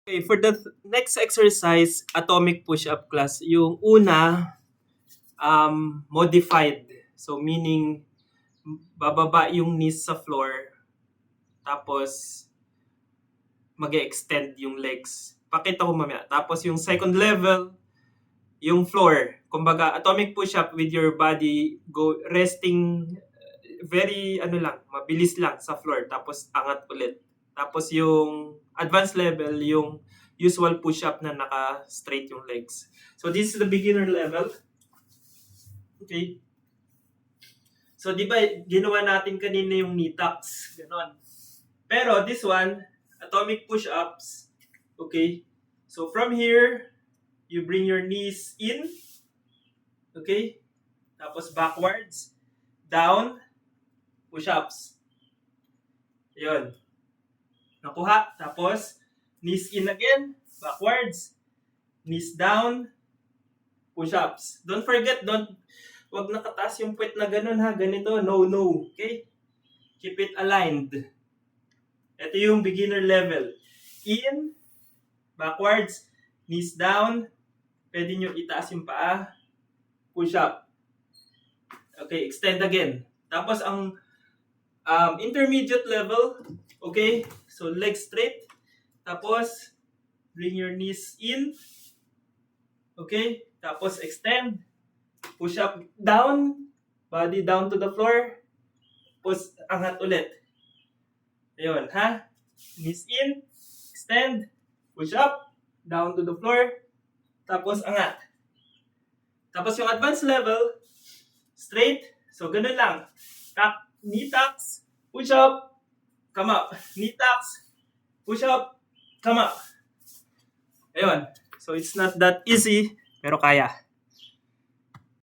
Okay, for the next exercise, atomic push-up class, yung una, modified. So, meaning, bababa yung knees sa floor, tapos, mag-extend yung legs. Pakita ko mamaya. Tapos, yung second level, yung floor. Kumbaga, atomic push-up with your body resting very, mabilis lang sa floor. Tapos, angat ulit. Tapos yung advanced level, yung usual push-up na naka-straight yung legs. So this is the beginner level. Okay. So di ba ginawa natin kanina yung knee tucks, ganon. Pero this one, atomic push-ups. Okay. So from here, you bring your knees in. Okay. Tapos backwards, down, push-ups. Yun. Nakuha. Tapos, knees in again, backwards, knees down, push-ups. Don't forget, wag nakataas yung puwet na ganun ha, ganito, no. Okay? Keep it aligned. Ito yung beginner level. In, backwards, knees down, pwede nyo itaas yung paa, push-up. Okay, extend again. Tapos, ang intermediate level, okay, so legs straight. Tapos, bring your knees in. Okay? Tapos, extend. Push up down. Body down to the floor. Tapos, angat ulit. Ayun, ha? Knees in. Extend. Push up. Down to the floor. Tapos, angat. Tapos, yung advanced level, straight. So, ganun lang. Knee tucks. Push up. Come up. Knee tucks. Push up. Come up. Ayun. So, it's not that easy, pero kaya.